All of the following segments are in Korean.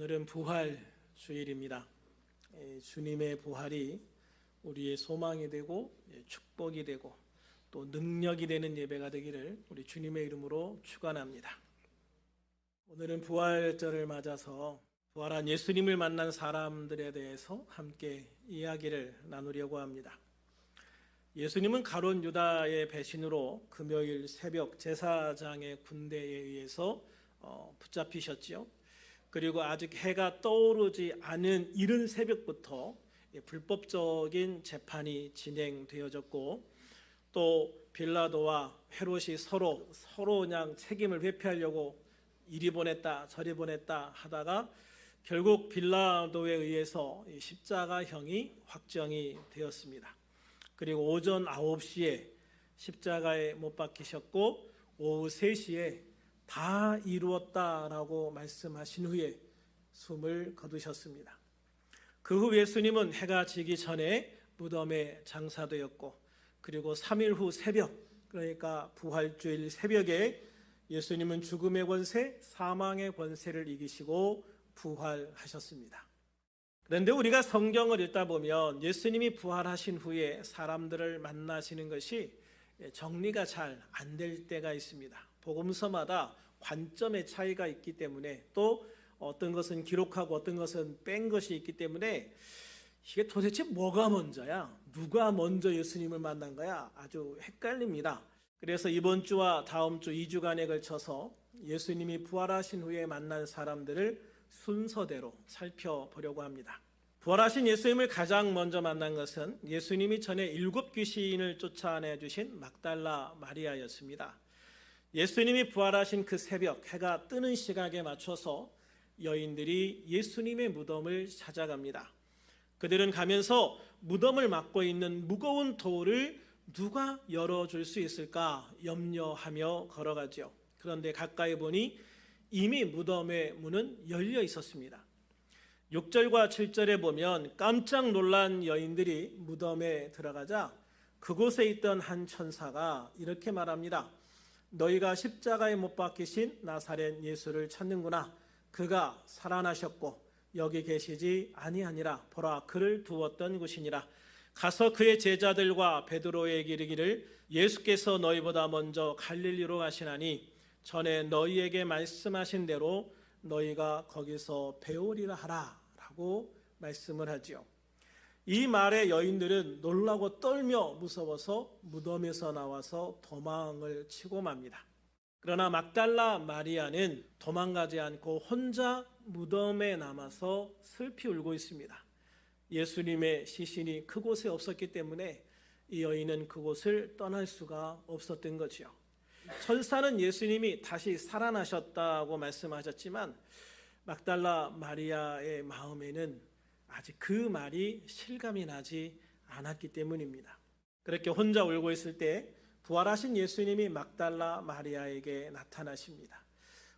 오늘은 부활 주일입니다. 주님의 부활이 우리의 소망이 되고 축복이 되고 또 능력이 되는 예배가 되기를 우리 주님의 이름으로 축원합니다. 오늘은 부활절을 맞아서 부활한 예수님을 만난 사람들에 대해서 함께 이야기를 나누려고 합니다. 예수님은 가룟 유다의 배신으로 금요일 새벽 제사장의 군대에 의해서 붙잡히셨지요. 그리고 아직 해가 떠오르지 않은 이른 새벽부터 불법적인 재판이 진행되어졌고, 또 빌라도와 헤롯이 서로 그냥 책임을 회피하려고 이리 보냈다 저리 보냈다 하다가 결국 빌라도에 의해서 십자가형이 확정이 되었습니다. 그리고 오전 9시에 십자가에 못 박히셨고 오후 3시에 다 이루었다라고 말씀하신 후에 숨을 거두셨습니다. 그 후 예수님은 해가 지기 전에 무덤에 장사되었고, 그리고 3일 후 새벽, 그러니까 부활주일 새벽에 예수님은 죽음의 권세, 사망의 권세를 이기시고 부활하셨습니다. 그런데 우리가 성경을 읽다 보면 예수님이 부활하신 후에 사람들을 만나시는 것이 정리가 잘 안 될 때가 있습니다. 복음서마다 관점의 차이가 있기 때문에, 또 어떤 것은 기록하고 어떤 것은 뺀 것이 있기 때문에 이게 도대체 뭐가 먼저야? 누가 먼저 예수님을 만난 거야? 아주 헷갈립니다. 그래서 이번 주와 다음 주 2주간에 걸쳐서 예수님이 부활하신 후에 만난 사람들을 순서대로 살펴보려고 합니다. 부활하신 예수님을 가장 먼저 만난 것은 예수님이 전에 7 귀신을 쫓아내 주신 막달라 마리아였습니다. 예수님이 부활하신 그 새벽, 해가 뜨는 시각에 맞춰서 여인들이 예수님의 무덤을 찾아갑니다. 그들은 가면서 무덤을 막고 있는 무거운 돌을 누가 열어줄 수 있을까 염려하며 걸어가죠. 그런데 가까이 보니 이미 무덤의 문은 열려 있었습니다. 6절과 7절에 보면 깜짝 놀란 여인들이 무덤에 들어가자 그곳에 있던 한 천사가 이렇게 말합니다. 너희가 십자가에 못 박히신 나사렛 예수를 찾는구나. 그가 살아나셨고 여기 계시지 아니하니라. 보라, 그를 두었던 곳이니라. 가서 그의 제자들과 베드로에게 이르기를 예수께서 너희보다 먼저 갈릴리로 가시나니 전에 너희에게 말씀하신 대로 너희가 거기서 배우리라 하라 라고 말씀을 하지요. 이 말에 여인들은 놀라고 떨며 무서워서 무덤에서 나와서 도망을 치고 맙니다. 그러나 막달라 마리아는 도망가지 않고 혼자 무덤에 남아서 슬피 울고 있습니다. 예수님의 시신이 그곳에 없었기 때문에 이 여인은 그곳을 떠날 수가 없었던 거죠. 천사는 예수님이 다시 살아나셨다고 말씀하셨지만 막달라 마리아의 마음에는 아직 그 말이 실감이 나지 않았기 때문입니다. 그렇게 혼자 울고 있을 때 부활하신 예수님이 막달라 마리아에게 나타나십니다.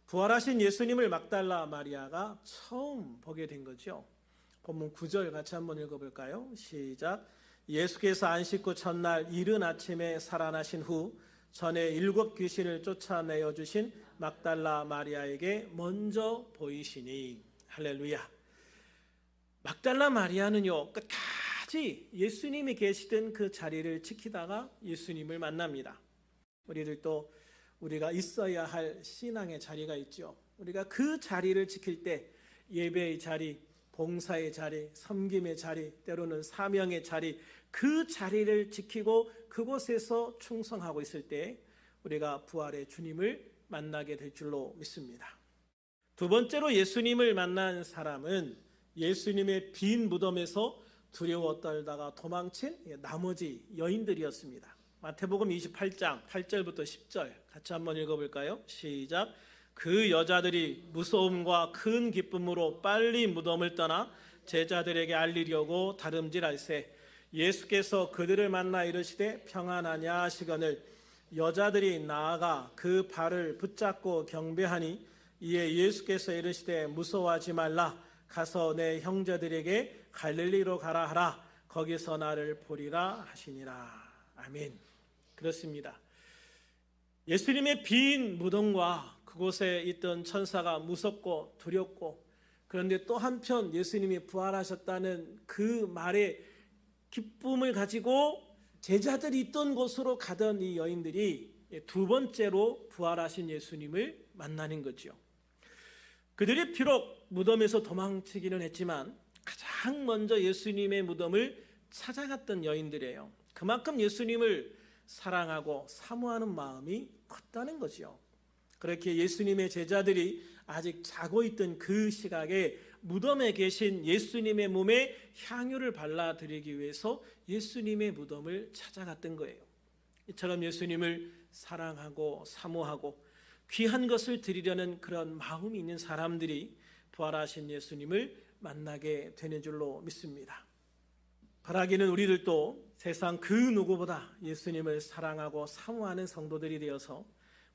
부활하신 예수님을 막달라 마리아가 처음 보게 된 거죠. 본문 9절 같이 한번 읽어볼까요? 시작. 예수께서 안 씻고 첫날 이른 아침에 살아나신 후 전에 7 귀신을 쫓아내어 주신 막달라 마리아에게 먼저 보이시니. 할렐루야. 막달라 마리아는요, 끝까지 예수님이 계시던 그 자리를 지키다가 예수님을 만납니다. 우리들도 우리가 있어야 할 신앙의 자리가 있죠. 우리가 그 자리를 지킬 때 예배의 자리, 봉사의 자리, 섬김의 자리, 때로는 사명의 자리, 그 자리를 지키고 그곳에서 충성하고 있을 때 우리가 부활의 주님을 만나게 될 줄로 믿습니다. 두 번째로 예수님을 만난 사람은 예수님의 빈 무덤에서 두려워 떨다가 도망친 나머지 여인들이었습니다. 마태복음 28장 8절부터 10절 같이 한번 읽어볼까요? 시작. 그 여자들이 무서움과 큰 기쁨으로 빨리 무덤을 떠나 제자들에게 알리려고 다름질할세 예수께서 그들을 만나 이르시되 평안하냐 하시거늘 여자들이 나아가 그 발을 붙잡고 경배하니 이에 예수께서 이르시되 무서워하지 말라 가서 내 형제들에게 갈릴리로 가라 하라 거기서 나를 보리라 하시니라. 아멘. 그렇습니다. 예수님의 빈 무덤과 그곳에 있던 천사가 무섭고 두렵고 그런데 또 한편 예수님이 부활하셨다는 그 말에 기쁨을 가지고 제자들이 있던 곳으로 가던 이 여인들이 두 번째로 부활하신 예수님을 만나는 거죠. 그들이 비록 무덤에서 도망치기는 했지만 가장 먼저 예수님의 무덤을 찾아갔던 여인들이에요. 그만큼 예수님을 사랑하고 사모하는 마음이 컸다는 거죠. 그렇게 예수님의 제자들이 아직 자고 있던 그 시각에 무덤에 계신 예수님의 몸에 향유를 발라드리기 위해서 예수님의 무덤을 찾아갔던 거예요. 이처럼 예수님을 사랑하고 사모하고 귀한 것을 드리려는 그런 마음이 있는 사람들이 부활하신 예수님을 만나게 되는 줄로 믿습니다. 바라기는 우리들도 세상 그 누구보다 예수님을 사랑하고 사모하는 성도들이 되어서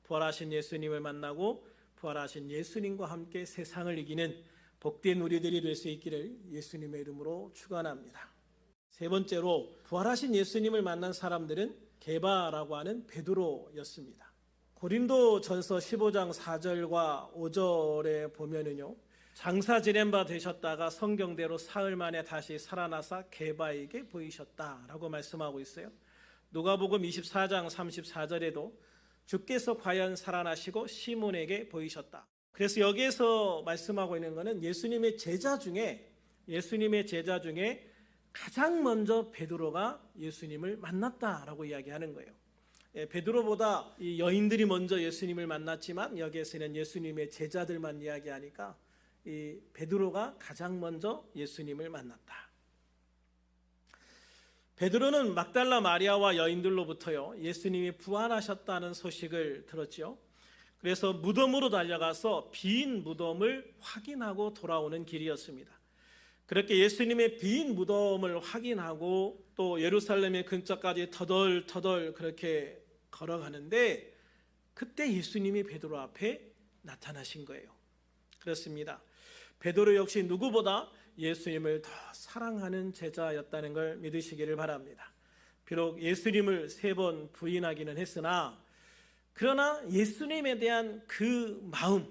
부활하신 예수님을 만나고 부활하신 예수님과 함께 세상을 이기는 복된 우리들이 될 수 있기를 예수님의 이름으로 축원합니다. 세 번째로 부활하신 예수님을 만난 사람들은 게바라고 하는 베드로였습니다. 고린도전서 15장 4절과 5절에 보면은요, 장사 지낸 바 되셨다가 성경대로 사흘 만에 다시 살아나사 게바에게 보이셨다라고 말씀하고 있어요. 누가복음 24장 34절에도 주께서 과연 살아나시고 시몬에게 보이셨다. 그래서 여기에서 말씀하고 있는 것은 예수님의 제자 중에 가장 먼저 베드로가 예수님을 만났다라고 이야기하는 거예요. 베드로보다 이 여인들이 먼저 예수님을 만났지만 여기에서는 예수님의 제자들만 이야기하니까 이 베드로가 가장 먼저 예수님을 만났다. 베드로는 막달라 마리아와 여인들로부터요, 예수님이 부활하셨다는 소식을 들었죠. 그래서 무덤으로 달려가서 빈 무덤을 확인하고 돌아오는 길이었습니다. 그렇게 예수님의 빈 무덤을 확인하고 또 예루살렘의 근처까지 터덜터덜 그렇게 걸어가는데 그때 예수님이 베드로 앞에 나타나신 거예요. 그렇습니다. 베드로 역시 누구보다 예수님을 더 사랑하는 제자였다는 걸 믿으시기를 바랍니다. 비록 예수님을 3번 부인하기는 했으나 그러나 예수님에 대한 그 마음,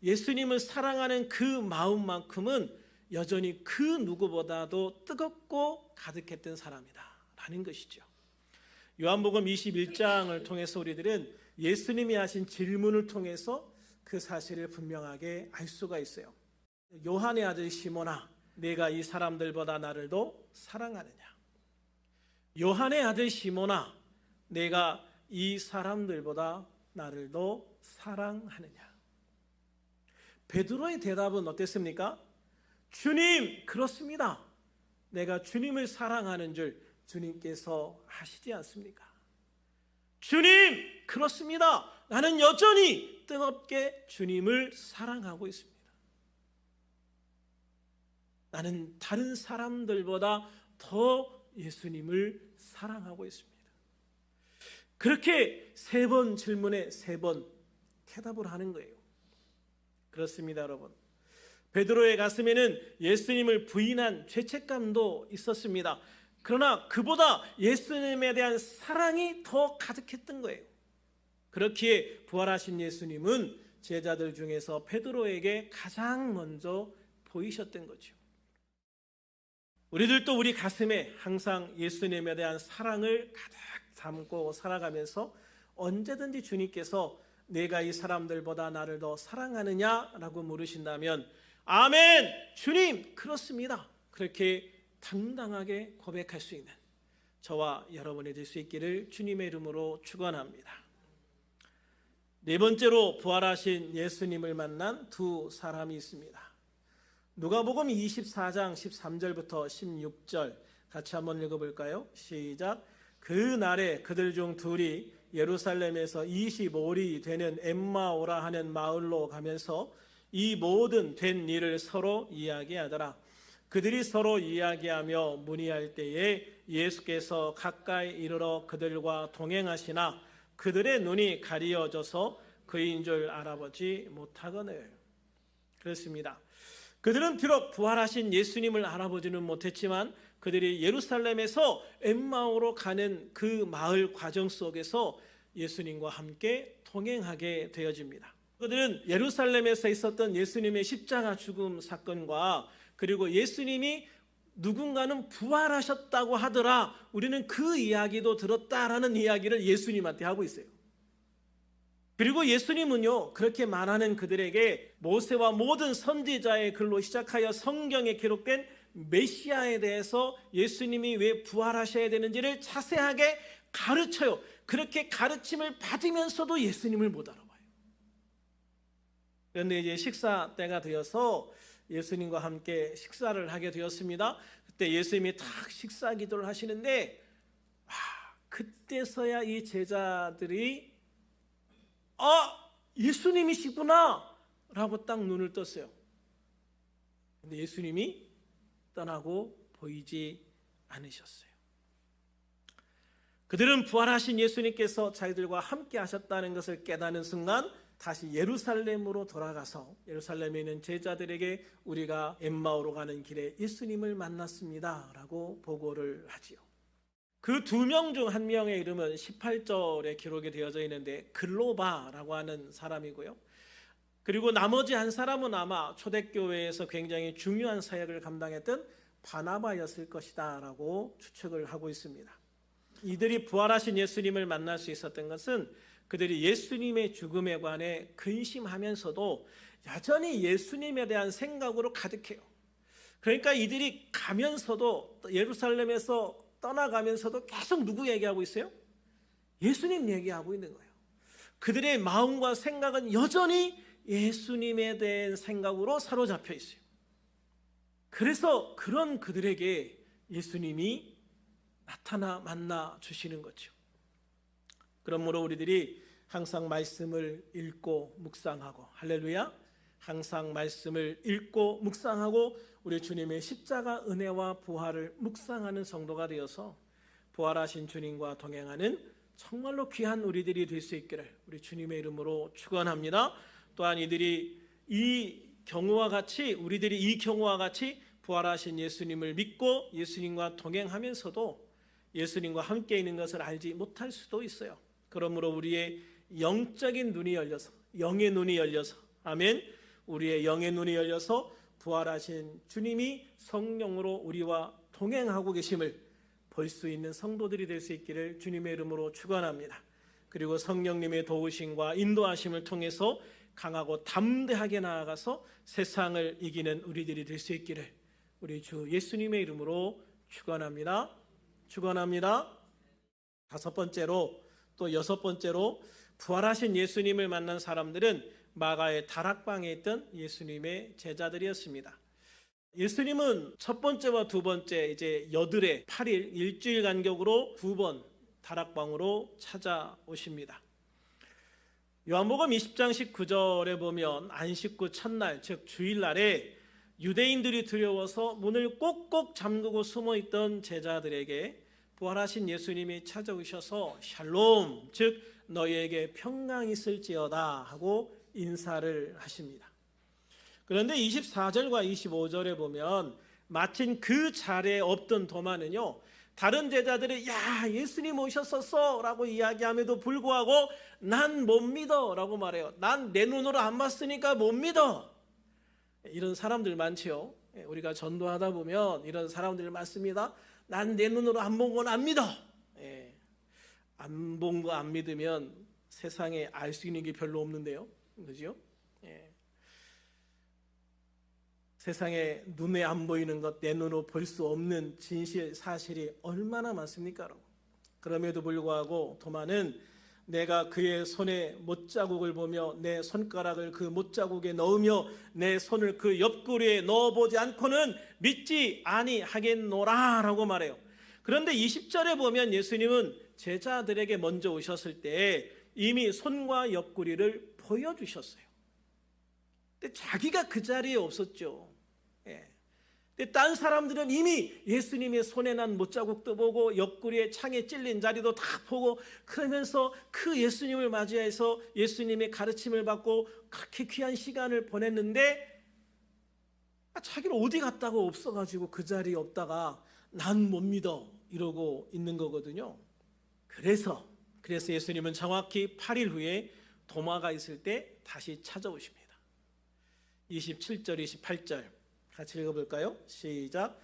예수님을 사랑하는 그 마음만큼은 여전히 그 누구보다도 뜨겁고 가득했던 사람이다라는 것이죠. 요한복음 21장을 통해서 우리들은 예수님이 하신 질문을 통해서 그 사실을 분명하게 알 수가 있어요. 요한의 아들 시몬아, 내가 이 사람들보다 나를 더 사랑하느냐? 요한의 아들 시몬아, 내가 이 사람들보다 나를 더 사랑하느냐? 베드로의 대답은 어땠습니까? 주님, 그렇습니다. 내가 주님을 사랑하는 줄 주님께서 아시지 않습니까? 주님, 그렇습니다. 나는 여전히 뜨겁게 주님을 사랑하고 있습니다. 나는 다른 사람들보다 더 예수님을 사랑하고 있습니다. 그렇게 3번 질문에 3번 대답을 하는 거예요. 그렇습니다, 여러분. 베드로의 가슴에는 예수님을 부인한 죄책감도 있었습니다. 그러나 그보다 예수님에 대한 사랑이 더 가득했던 거예요. 그렇기에 부활하신 예수님은 제자들 중에서 베드로에게 가장 먼저 보이셨던 거죠. 우리들도 우리 가슴에 항상 예수님에 대한 사랑을 가득 담고 살아가면서 언제든지 주님께서 내가 이 사람들보다 나를 더 사랑하느냐라고 물으신다면 아멘, 주님, 그렇습니다. 그렇게 당당하게 고백할 수 있는 저와 여러분이 될 수 있기를 주님의 이름으로 축원합니다. 4번째로 부활하신 예수님을 만난 두 사람이 있습니다. 누가복음 24장 13절부터 16절 같이 한번 읽어볼까요? 시작. 그 날에 그들 중 둘이 예루살렘에서 25리 되는 엠마오라 하는 마을로 가면서 이 모든 된 일을 서로 이야기하더라. 그들이 서로 이야기하며 문의할 때에 예수께서 가까이 이르러 그들과 동행하시나 그들의 눈이 가리어져서 그인 줄 알아보지 못하거늘. 그렇습니다. 그들은 비록 부활하신 예수님을 알아보지는 못했지만 그들이 예루살렘에서 엠마오로 가는 그 마을 과정 속에서 예수님과 함께 동행하게 되어집니다. 그들은 예루살렘에서 있었던 예수님의 십자가 죽음 사건과 그리고 예수님이 누군가는 부활하셨다고 하더라, 우리는 그 이야기도 들었다라는 이야기를 예수님한테 하고 있어요. 그리고 예수님은요, 그렇게 말하는 그들에게 모세와 모든 선지자의 글로 시작하여 성경에 기록된 메시아에 대해서 예수님이 왜 부활하셔야 되는지를 자세하게 가르쳐요. 그렇게 가르침을 받으면서도 예수님을 못 알아봐요. 그런데 이제 식사 때가 되어서 예수님과 함께 식사를 하게 되었습니다. 그때 예수님이 딱 식사 기도를 하시는데, 그때서야 이 제자들이 예수님이시구나 라고 딱 눈을 떴어요. 근데 예수님이 떠나고 보이지 않으셨어요. 그들은 부활하신 예수님께서 자기들과 함께 하셨다는 것을 깨닫는 순간 다시 예루살렘으로 돌아가서 예루살렘에 있는 제자들에게 우리가 엠마오로 가는 길에 예수님을 만났습니다 라고 보고를 하지요. 그 두 명 중 한 명의 이름은 18절에 기록이 되어져 있는데 글로바라고 하는 사람이고요. 그리고 나머지 한 사람은 아마 초대교회에서 굉장히 중요한 사역을 감당했던 바나바였을 것이다 라고 추측을 하고 있습니다. 이들이 부활하신 예수님을 만날 수 있었던 것은 그들이 예수님의 죽음에 관해 근심하면서도 여전히 예수님에 대한 생각으로 가득해요. 그러니까 이들이 가면서도 예루살렘에서 떠나가면서도 계속 누구 얘기하고 있어요? 예수님 얘기하고 있는 거예요. 그들의 마음과 생각은 여전히 예수님에 대한 생각으로 사로잡혀 있어요. 그래서 그런 그들에게 예수님이 나타나 만나 주시는 거죠. 그러므로 우리들이 항상 말씀을 읽고 묵상하고, 할렐루야, 항상 말씀을 읽고 묵상하고 우리 주님의 십자가 은혜와 부활을 묵상하는 성도가 되어서 부활하신 주님과 동행하는 정말로 귀한 우리들이 될 수 있기를 우리 주님의 이름으로 축원합니다. 또한 이들이 우리들이 이 경우와 같이 부활하신 예수님을 믿고 예수님과 동행하면서도 예수님과 함께 있는 것을 알지 못할 수도 있어요. 그러므로 우리의 영적인 눈이 열려서, 영의 눈이 열려서, 아멘, 우리의 영의 눈이 열려서 부활하신 주님이 성령으로 우리와 동행하고 계심을 볼 수 있는 성도들이 될 수 있기를 주님의 이름으로 축원합니다. 그리고 성령님의 도우심과 인도하심을 통해서 강하고 담대하게 나아가서 세상을 이기는 우리들이 될 수 있기를 우리 주 예수님의 이름으로 축원합니다. 축원합니다. 다섯 번째로, 또 여섯 번째로, 부활하신 예수님을 만난 사람들은 마가의 다락방에 있던 예수님의 제자들이었습니다. 예수님은 첫 번째와 두 번째 이제 여들의 8일 일주일 간격으로 두 번 다락방으로 찾아오십니다. 요한복음 20장 19절에 보면 안식구 첫날, 즉 주일날에 유대인들이 두려워서 문을 꼭꼭 잠그고 숨어있던 제자들에게 부활하신 예수님이 찾아오셔서 샬롬, 즉 너희에게 평강이 있을지어다 하고 인사를 하십니다. 그런데 24절과 25절에 보면 마침 그 자리에 없던 도마는요, 다른 제자들이 야 예수님 오셨었어 라고 이야기함에도 불구하고 난 못 믿어 라고 말해요. 난 내 눈으로 안 봤으니까 못 믿어. 이런 사람들 많지요. 우리가 전도하다 보면 이런 사람들 많습니다. 난 내 눈으로 안 본 건 안 믿어. 안 본 거 안 믿으면 세상에 알 수 있는 게 별로 없는데요, 그죠? 세상에 눈에 안 보이는 것, 내 눈으로 볼 수 없는 진실, 사실이 얼마나 많습니까? 그럼에도 불구하고 도마는 내가 그의 손에 못자국을 보며 내 손가락을 그 못자국에 넣으며 내 손을 그 옆구리에 넣어보지 않고는 믿지 아니하겠노라 라고 말해요. 그런데 20절에 보면 예수님은 제자들에게 먼저 오셨을 때 이미 손과 옆구리를 보여주셨어요. 근데 자기가 그 자리에 없었죠. 근데 딴 사람들은 이미 예수님의 손에 난 못자국도 보고 옆구리에 창에 찔린 자리도 다 보고 그러면서 그 예수님을 맞이해서 예수님의 가르침을 받고 그렇게 귀한 시간을 보냈는데 자기는 어디 갔다가 없어가지고 그 자리에 없다가 난 못 믿어 이러고 있는 거거든요. 그래서 예수님은 정확히 8일 후에 도마가 있을 때 다시 찾아오십니다. 27절, 28절 같이 읽어볼까요? 시작.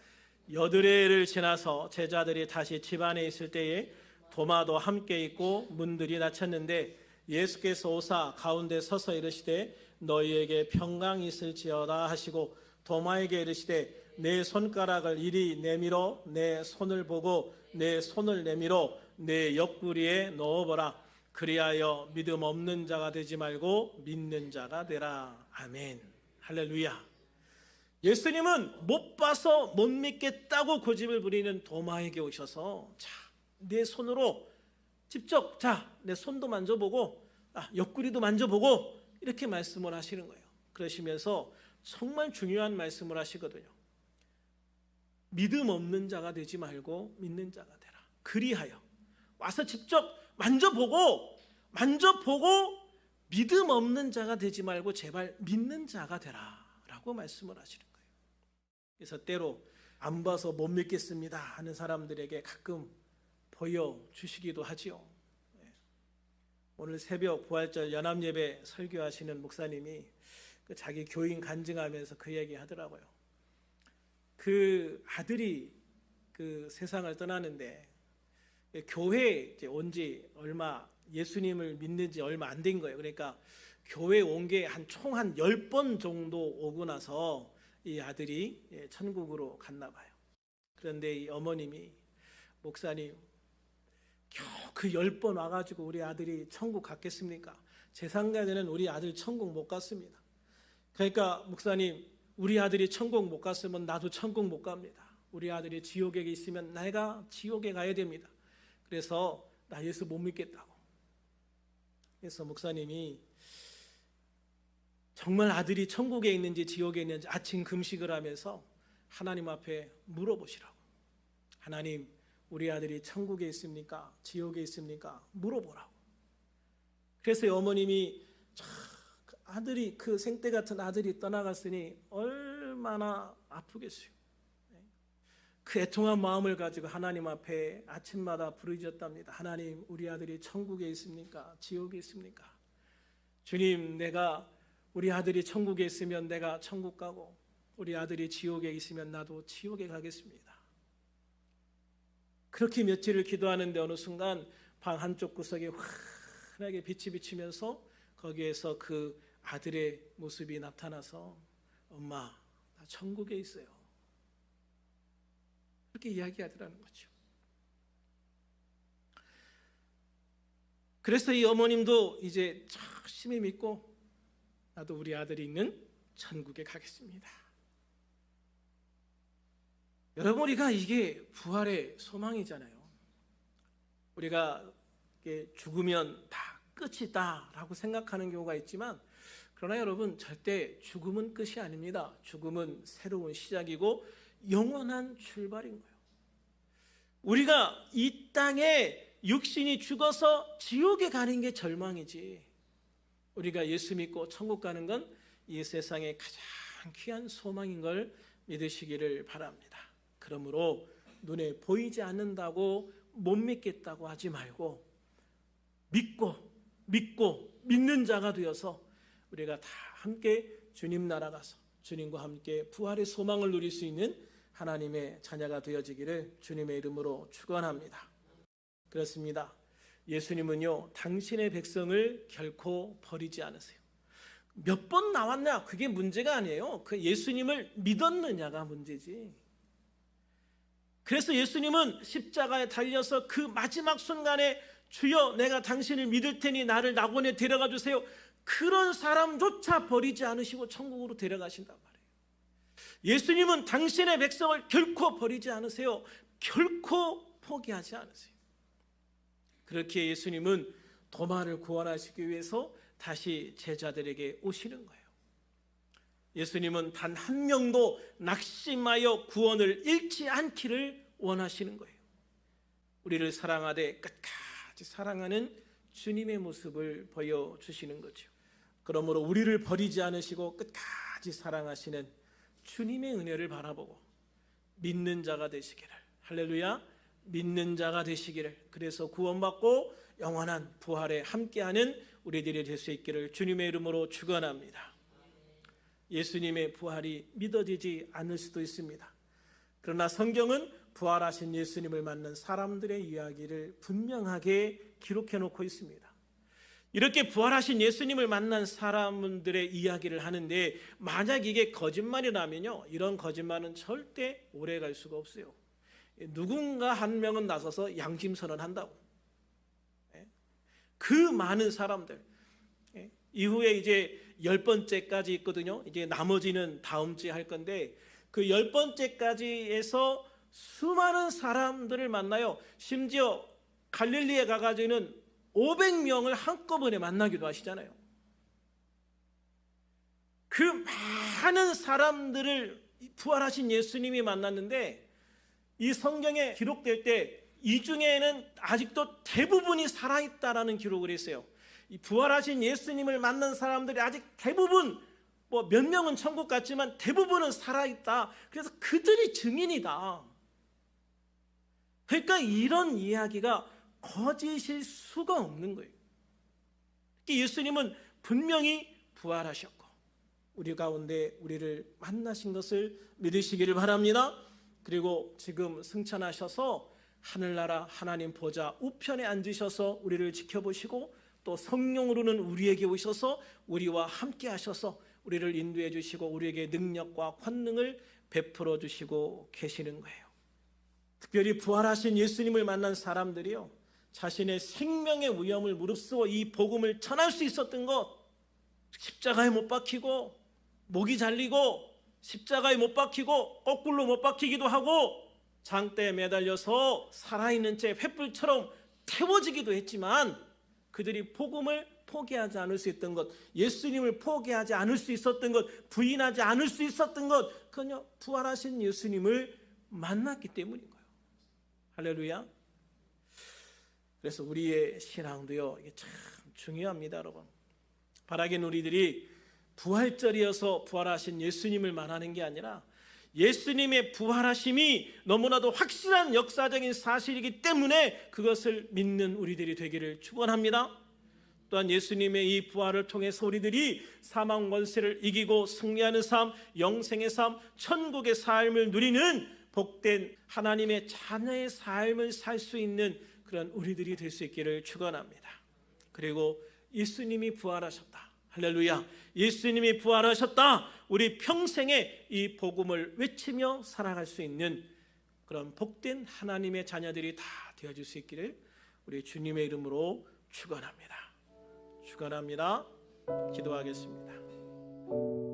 여드레를 지나서 제자들이 다시 집 안에 있을 때에 도마도 함께 있고 문들이 닫혔는데 예수께서 오사 가운데 서서 이르시되 너희에게 평강이 있을지어다 하시고 도마에게 이르시되 내 손가락을 이리 내밀어 내 손을 보고 내 손을 내밀어 내 옆구리에 넣어보라. 그리하여 믿음 없는 자가 되지 말고 믿는 자가 되라. 아멘. 할렐루야. 예수님은 못 봐서 못 믿겠다고 고집을 부리는 도마에게 오셔서 자, 내 손으로 직접 내 손도 만져보고 옆구리도 만져보고 이렇게 말씀을 하시는 거예요. 그러시면서 정말 중요한 말씀을 하시거든요. 믿음 없는 자가 되지 말고 믿는 자가 되라. 그리하여 와서 직접 만져보고 믿음 없는 자가 되지 말고 제발 믿는 자가 되라 라고 말씀을 하시는 거예요. 그래서 때로 안 봐서 못 믿겠습니다 하는 사람들에게 가끔 보여주시기도 하지요. 오늘 새벽 부활절 연합예배 설교하시는 목사님이 자기 교인 간증하면서 그 얘기 하더라고요. 그 아들이 그 세상을 떠나는데 교회에 온 지 얼마, 예수님을 믿는 지 얼마 안 된 거예요. 그러니까 교회 온 게 총 한 10번 정도 오고 나서 이 아들이 천국으로 갔나 봐요. 그런데 이 어머님이 목사님 겨우 그 10번 와가지고 우리 아들이 천국 갔겠습니까? 제 생각에는 우리 아들 천국 못 갔습니다. 그러니까 목사님 우리 아들이 천국 못 갔으면 나도 천국 못 갑니다. 우리 아들이 지옥에 있으면 내가 지옥에 가야 됩니다. 그래서 나 예수 못 믿겠다고. 그래서 목사님이 정말 아들이 천국에 있는지 지옥에 있는지 아침 금식을 하면서 하나님 앞에 물어보시라고. 하나님 우리 아들이 천국에 있습니까? 지옥에 있습니까? 물어보라고. 그래서 어머님이 아들이 그 생떼 같은 아들이 떠나갔으니 얼마나 아프겠어요. 그 애통한 마음을 가지고 하나님 앞에 아침마다 부르짖었답니다. 하나님 우리 아들이 천국에 있습니까? 지옥에 있습니까? 주님 내가 우리 아들이 천국에 있으면 내가 천국 가고 우리 아들이 지옥에 있으면 나도 지옥에 가겠습니다. 그렇게 며칠을 기도하는데 어느 순간 방 한쪽 구석에 환하게 빛이 비치면서 거기에서 그 아들의 모습이 나타나서 엄마 나 천국에 있어요. 그렇게 이야기하더라는 거죠. 그래서 이 어머님도 이제 열심히 믿고 나도 우리 아들이 있는 천국에 가겠습니다. 여러분 우리가 이게 부활의 소망이잖아요. 우리가 죽으면 다 끝이다 라고 생각하는 경우가 있지만 그러나 여러분 절대 죽음은 끝이 아닙니다. 죽음은 새로운 시작이고 영원한 출발인 거예요. 우리가 이 땅에 육신이 죽어서 지옥에 가는 게 절망이지 우리가 예수 믿고 천국 가는 건 이 세상의 가장 귀한 소망인 걸 믿으시기를 바랍니다. 그러므로 눈에 보이지 않는다고 못 믿겠다고 하지 말고 믿고 믿는 자가 되어서 우리가 다 함께 주님 나라 가서 주님과 함께 부활의 소망을 누릴 수 있는 하나님의 자녀가 되어지기를 주님의 이름으로 축원합니다. 그렇습니다. 예수님은요 당신의 백성을 결코 버리지 않으세요. 몇 번 나왔냐 그게 문제가 아니에요. 그 예수님을 믿었느냐가 문제지. 그래서 예수님은 십자가에 달려서 그 마지막 순간에 주여 내가 당신을 믿을 테니 나를 낙원에 데려가 주세요. 그런 사람조차 버리지 않으시고 천국으로 데려가신단 말이에요. 예수님은 당신의 백성을 결코 버리지 않으세요. 결코 포기하지 않으세요. 그렇게 예수님은 도마를 구원하시기 위해서 다시 제자들에게 오시는 거예요. 예수님은 단 한 명도 낙심하여 구원을 잃지 않기를 원하시는 거예요. 우리를 사랑하되 끝까지 사랑하는 주님의 모습을 보여주시는 거죠. 그러므로 우리를 버리지 않으시고 끝까지 사랑하시는 주님의 은혜를 바라보고 믿는 자가 되시기를, 할렐루야, 믿는 자가 되시기를, 그래서 구원받고 영원한 부활에 함께하는 우리들이 될 수 있기를 주님의 이름으로 축원합니다. 예수님의 부활이 믿어지지 않을 수도 있습니다. 그러나 성경은 부활하신 예수님을 만난 사람들의 이야기를 분명하게 기록해 놓고 있습니다. 이렇게 부활하신 예수님을 만난 사람들의 이야기를 하는데 만약 이게 거짓말이라면요, 이런 거짓말은 절대 오래 갈 수가 없어요. 누군가 한 명은 나서서 양심선언한다고. 그 많은 사람들 이후에 이제 10번째까지 있거든요. 이제 나머지는 다음 주에 할 건데 그 10번째까지에서 수많은 사람들을 만나요. 심지어 갈릴리에 가가지고는 500명을 한꺼번에 만나기도 하시잖아요. 그 많은 사람들을 부활하신 예수님이 만났는데 이 성경에 기록될 때 이 중에는 아직도 대부분이 살아있다라는 기록을 했어요. 이 부활하신 예수님을 만난 사람들이 아직 대부분 뭐 몇 명은 천국 갔지만 대부분은 살아있다. 그래서 그들이 증인이다. 그러니까 이런 이야기가 거짓일 수가 없는 거예요. 예수님은 분명히 부활하셨고 우리 가운데 우리를 만나신 것을 믿으시기를 바랍니다. 그리고 지금 승천하셔서 하늘나라 하나님 보좌 우편에 앉으셔서 우리를 지켜보시고 또 성령으로는 우리에게 오셔서 우리와 함께 하셔서 우리를 인도해 주시고 우리에게 능력과 권능을 베풀어 주시고 계시는 거예요. 특별히 부활하신 예수님을 만난 사람들이요, 자신의 생명의 위험을 무릅쓰고 이 복음을 전할 수 있었던 것, 십자가에 못 박히고 목이 잘리고 십자가에 못 박히고 거꾸로 못 박히기도 하고 장대에 매달려서 살아있는 채 횃불처럼 태워지기도 했지만 그들이 복음을 포기하지 않을 수 있던 것, 예수님을 포기하지 않을 수 있었던 것, 부인하지 않을 수 있었던 것, 그냥 부활하신 예수님을 만났기 때문인 거예요. 할렐루야. 그래서 우리의 신앙도요, 이게 참 중요합니다, 여러분. 바라긴 우리들이 부활절이어서 부활하신 예수님을 만나는 게 아니라 예수님의 부활하심이 너무나도 확실한 역사적인 사실이기 때문에 그것을 믿는 우리들이 되기를 축원합니다. 또한 예수님의 이 부활을 통해서 우리들이 사망 권세를 이기고 승리하는 삶, 영생의 삶, 천국의 삶을 누리는 복된 하나님의 자녀의 삶을 살 수 있는 그런 우리들이 될 수 있기를 축원합니다. 그리고 예수님이 부활하셨다. 할렐루야. 예수님이 부활하셨다. 우리 평생에 이 복음을 외치며 살아갈 수 있는 그런 복된 하나님의 자녀들이 다 되어줄 수 있기를 우리 주님의 이름으로 축원합니다. 축원합니다. 기도하겠습니다.